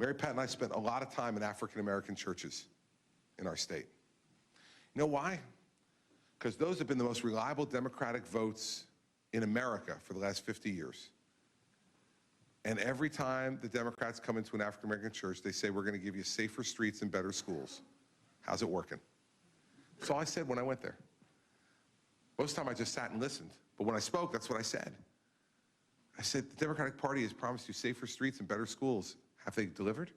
Mary Pat and I spent a lot of time in African-American churches in our state. You know why? Because those have been the most reliable Democratic votes in America for the last 50 years. And every time the Democrats come into an African-American church, they say, we're going to give you safer streets and better schools. How's it working? That's all I said when I went there. Most of the time I just sat and listened. But when I spoke, that's what I said. I said, the Democratic Party has promised you safer streets and better schools. Have they delivered?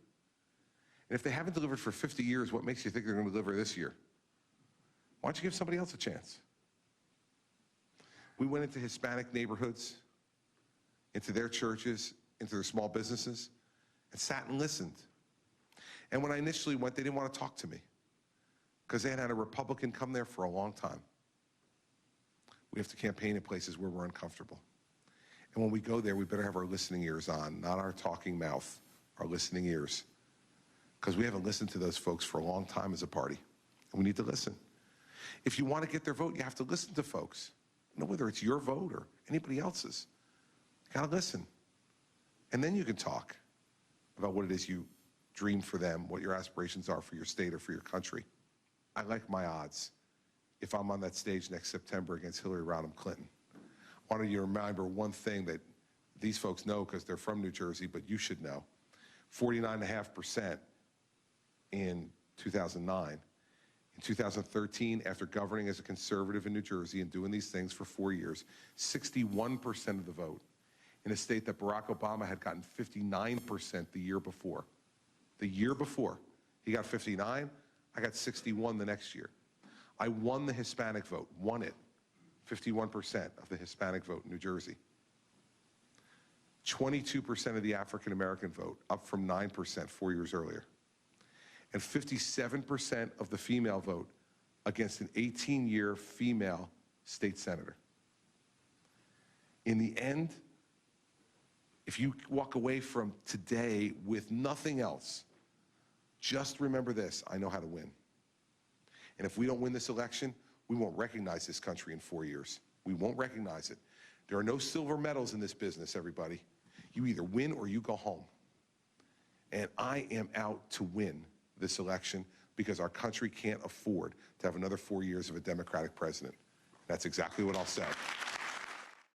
And if they haven't delivered for 50 years, what makes you think they're going to deliver this year? Why don't you give somebody else a chance? We went into Hispanic neighborhoods, into their churches, into their small businesses, and sat and listened. And when I initially went, they didn't want to talk to me because they had had a Republican come there for a long time. We have to campaign in places where we're uncomfortable. And when we go there, we better have our listening ears on, not our talking mouth, our listening ears. Because we haven't listened to those folks for a long time as a party, and we need to listen. If you want to get their vote, you have to listen to folks. You know, whether it's your vote or anybody else's. You got to listen. And then you can talk about what it is you dream for them, what your aspirations are for your state or for your country. I like my odds if I'm on that stage next September against Hillary Rodham Clinton. I wanted you to remember one thing that these folks know because they're from New Jersey, but you should know. 49.5% in 2009. In 2013, after governing as a conservative in New Jersey and doing these things for 4 years, 61% of the vote in a state that Barack Obama had gotten 59% the year before. The year before, he got 59, I got 61 the next year. I won the Hispanic vote, won it, 51% of the Hispanic vote in New Jersey. 22% of the African-American vote, up from 9% 4 years earlier. And 57% of the female vote against an 18-year female state senator. In the end, if you walk away from today with nothing else, just remember this: I know how to win. And if we don't win this election, we won't recognize this country in 4 years. We won't recognize it. There are no silver medals in this business, everybody. You either win or you go home. And I am out to win this election because our country can't afford to have another 4 years of a Democratic president. That's exactly what I'll say.